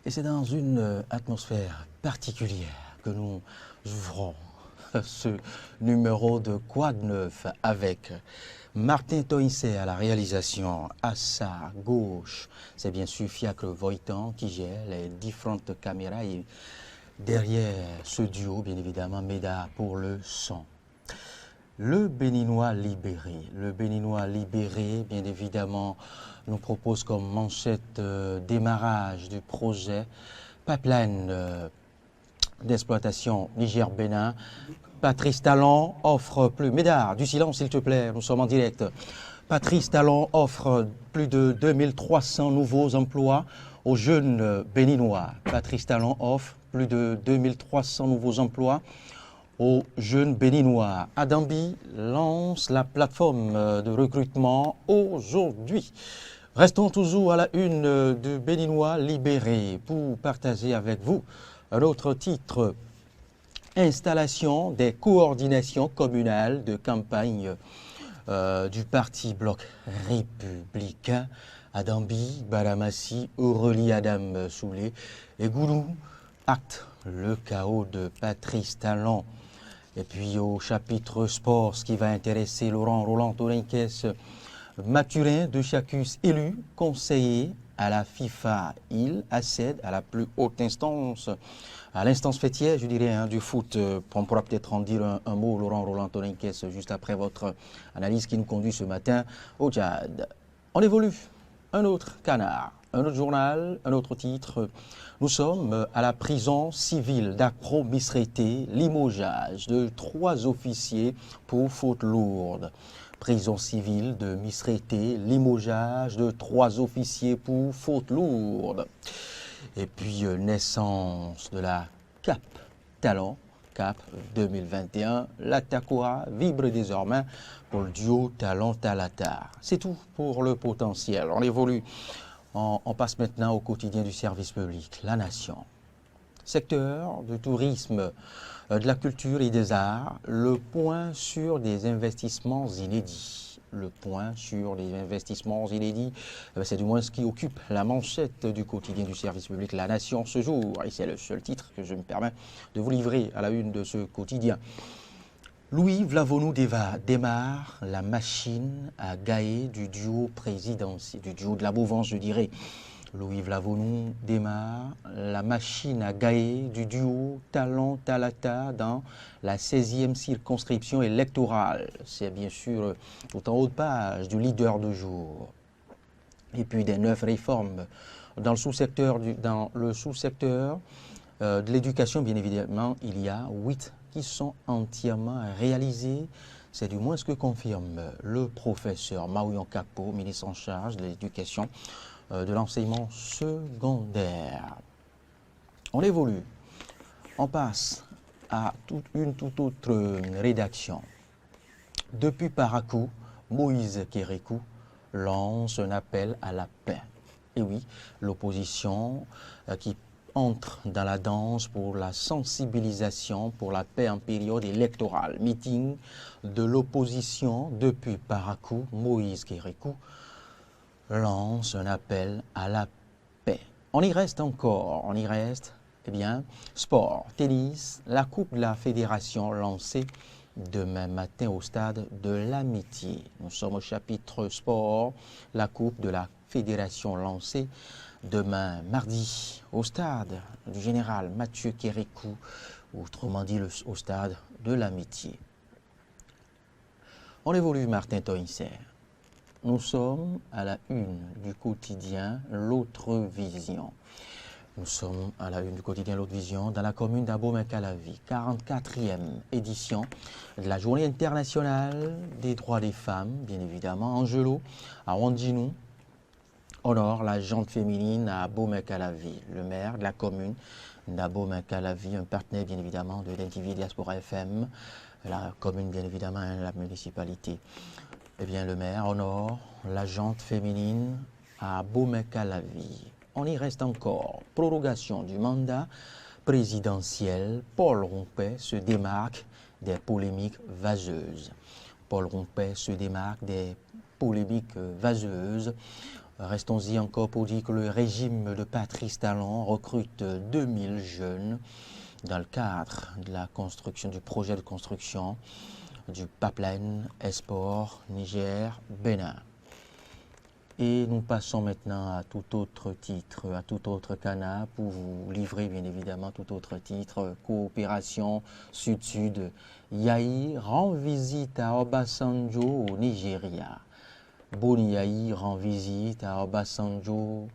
Et c'est dans une atmosphère particulière que nous ouvrons ce numéro de Quoi de neuf avec Martin Toinsé à la réalisation, à sa gauche, c'est bien sûr Fiacre Voitan qui gère les différentes caméras et derrière ce duo, bien évidemment, Méda pour le son. Le Béninois libéré, bien évidemment, nous propose comme manchette démarrage du projet Pipeline d'exploitation Niger-Bénin. Patrice Talon offre plus... Médard, du silence s'il te plaît, nous sommes en direct. Patrice Talon offre plus de 2300 nouveaux emplois aux jeunes béninois. Patrice Talon offre plus de 2300 nouveaux emplois aux jeunes béninois. Adambi lance la plateforme de recrutement aujourd'hui. Restons toujours à la une du Béninois libéré pour partager avec vous un autre titre. Installation des coordinations communales de campagne du parti Bloc républicain. Adambi, Badamassi, Aurélie Adam Soulé et Goulou acte le chaos de Patrice Talon. Et puis au chapitre sport, ce qui va intéresser Laurent Roland Torinquès, Mathurin de Chacus élu conseiller à la FIFA. Il accède à la plus haute instance, à l'instance fêtière, je dirais, du foot. On pourra peut-être en dire un mot, Laurent Roland Torinquès, juste après votre analyse qui nous conduit ce matin au Tchad. On évolue. Un autre canard, un autre journal, un autre titre. Nous sommes à la prison civile d'Akro-Misrété, limogeage de 3 officiers pour faute lourde. Prison civile de Misrété, limogeage de 3 officiers pour faute lourde. Et puis naissance de la CAP Talon, CAP 2021. La Takoa vibre désormais pour le duo Talon-Talata. C'est tout pour le potentiel. On évolue. On passe maintenant au quotidien du service public, La Nation. Secteur du tourisme, de la culture et des arts, le point sur des investissements inédits. Le point sur les investissements inédits, c'est du moins ce qui occupe la manchette du quotidien du service public, La Nation ce jour. Et c'est le seul titre que je me permets de vous livrer à la une de ce quotidien. Louis Vlavonou démarre la machine à gaer du duo présidentiel, du duo de la mouvance, je dirais. Louis Vlavonou démarre la machine à gaer du duo Talon-Talata dans la 16e circonscription électorale. C'est bien sûr tout en haut de page du leader de jour. Et puis des 9 réformes dans le sous-secteur de l'éducation, bien évidemment, il y a 8 qui sont entièrement réalisées. C'est du moins ce que confirme le professeur Maouyon Capo, ministre en charge de l'éducation, de l'enseignement secondaire. On évolue. On passe à une toute autre rédaction. Depuis Parakou, Moïse Kérékou lance un appel à la paix. Et oui, l'opposition qui entre dans la danse pour la sensibilisation pour la paix en période électorale. Meeting de l'opposition depuis Parakou, Moïse Kérékou lance un appel à la paix. On y reste encore, eh bien, sport, tennis, la Coupe de la Fédération lancée demain matin au stade de l'Amitié. Nous sommes au chapitre sport, la Coupe de la Fédération lancée demain mardi au stade du général Mathieu Kérékou, autrement dit au stade de l'Amitié. On évolue, Martin Toinsé. Nous sommes à la une du quotidien L'Autre Vision. Nous sommes à la une du quotidien L'Autre Vision dans la commune d'Abomey-Calavi, 44e édition de la Journée internationale des droits des femmes, bien évidemment. Angelo, à Wandinou, honore la jante féminine à Abomey-Calavi. Le maire de la commune d'Abomey-Calavi, un partenaire bien évidemment de l'NTV Diaspora FM, la commune bien évidemment, la municipalité. Eh bien, le maire honore la jante féminine à Abomey-Calavi. On y reste encore. Prorogation du mandat présidentiel. Paul Rompet se démarque des polémiques vaseuses. Paul Rompet se démarque des polémiques vaseuses. Restons-y encore pour dire que le régime de Patrice Talon recrute 2000 jeunes dans le cadre de la construction, du projet de construction du pipeline Esport Niger-Bénin. Et nous passons maintenant à tout autre titre, à tout autre canard pour vous livrer bien évidemment tout autre titre. Coopération Sud-Sud. Yahi rend visite à Obasanjo au Nigeria. Boni Yahi rend visite à Obasanjo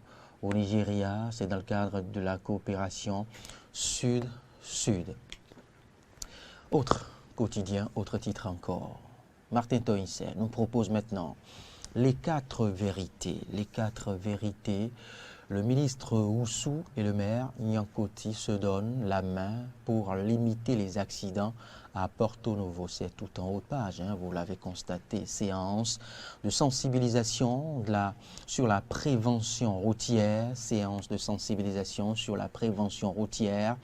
au Nigeria. C'est dans le cadre de la coopération Sud-Sud. Autre quotidien, autre titre encore. Martin Toïnser nous propose maintenant les 4 vérités. Les 4 vérités. Le ministre Oussou et le maire Nyankoti se donnent la main pour limiter les accidents à Porto Novo. C'est tout en haut de page, hein, vous l'avez constaté. Séance de sensibilisation sur la prévention routière. Séance de sensibilisation sur la prévention routière.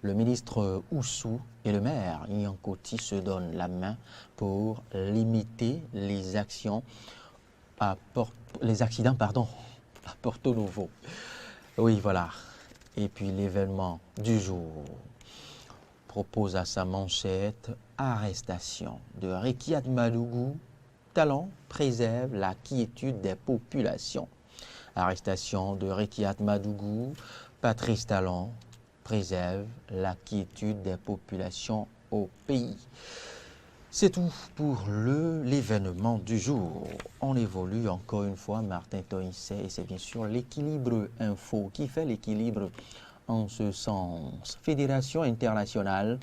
Le ministre Oussou et le maire Nyankoti se donnent la main pour limiter les accidents à Porto Novo. Oui, voilà. Et puis l'événement du jour propose à sa manchette arrestation de Rekiat Madougou. Talon préserve la quiétude des populations. Arrestation de Rekiat Madougou. Patrice Talon préserve la quiétude des populations au pays. C'est tout pour l'événement du jour. On évolue encore une fois, Martin Toïnset, et c'est bien sûr l'équilibre info qui fait l'équilibre en ce sens. Fédération internationale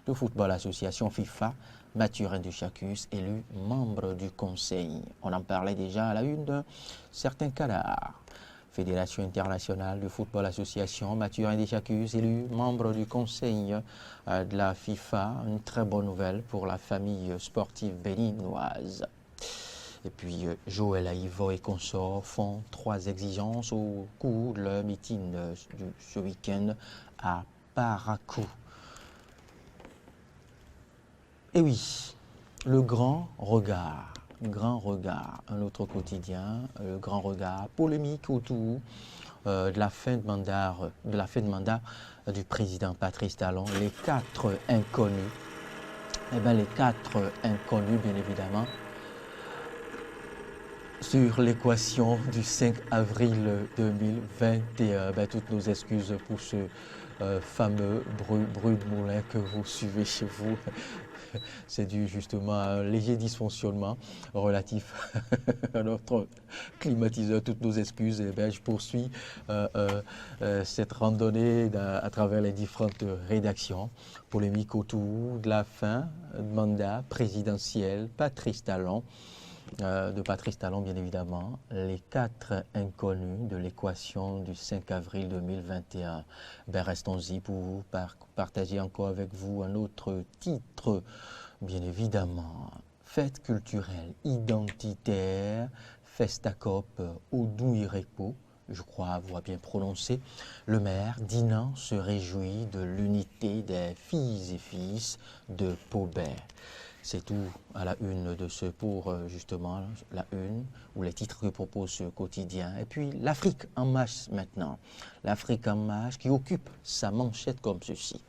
de football association FIFA, Mathurin Deschacus, élu membre du conseil. On en parlait déjà à la une d'un certain canard. Fédération internationale de football association, Mathurin Deschacus, élu membre du conseil de la FIFA. Une très bonne nouvelle pour la famille sportive béninoise. Et puis Joël Aïvo et consorts font 3 exigences au cours de leur meeting ce week-end à Parakou. Et oui, le grand regard, un autre quotidien, le grand regard polémique autour de la fin de mandat du président Patrice Talon. Les 4 inconnus, les 4 inconnus bien évidemment, sur l'équation du 5 avril 2021. Toutes nos excuses pour ce fameux bruit de moulin que vous suivez chez vous. C'est dû justement à un léger dysfonctionnement relatif à notre climatiseur. Toutes nos excuses. Et je poursuis cette randonnée à travers les différentes rédactions. Polémique autour de la fin de mandat présidentiel Patrice Talon. De Patrice Talon, bien évidemment, les 4 inconnus de l'équation du 5 avril 2021. Restons-y pour partager encore avec vous un autre titre, bien évidemment. Fête culturelle identitaire, Festacop Oudou-Irepo, je crois avoir bien prononcé. Le maire Dinan se réjouit de l'unité des filles et fils de Paubert. C'est tout à la une de ce pour justement la une ou les titres que propose ce quotidien. Et puis l'Afrique en marche maintenant. L'Afrique en marche qui occupe sa manchette comme ceci.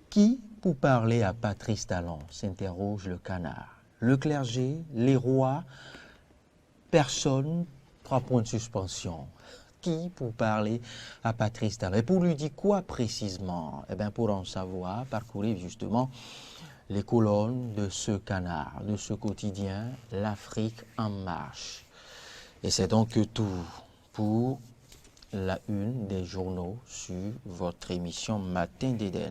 Qui pour parler à Patrice Talon, s'interroge le canard. Le clergé, les rois, personne, 3 points de suspension. Qui pour parler à Patrice Talon? Et pour lui dire quoi précisément? Pour en savoir, parcourir justement les colonnes de ce canard, de ce quotidien, l'Afrique en marche. Et c'est donc tout pour la une des journaux sur votre émission Matin d'Éden.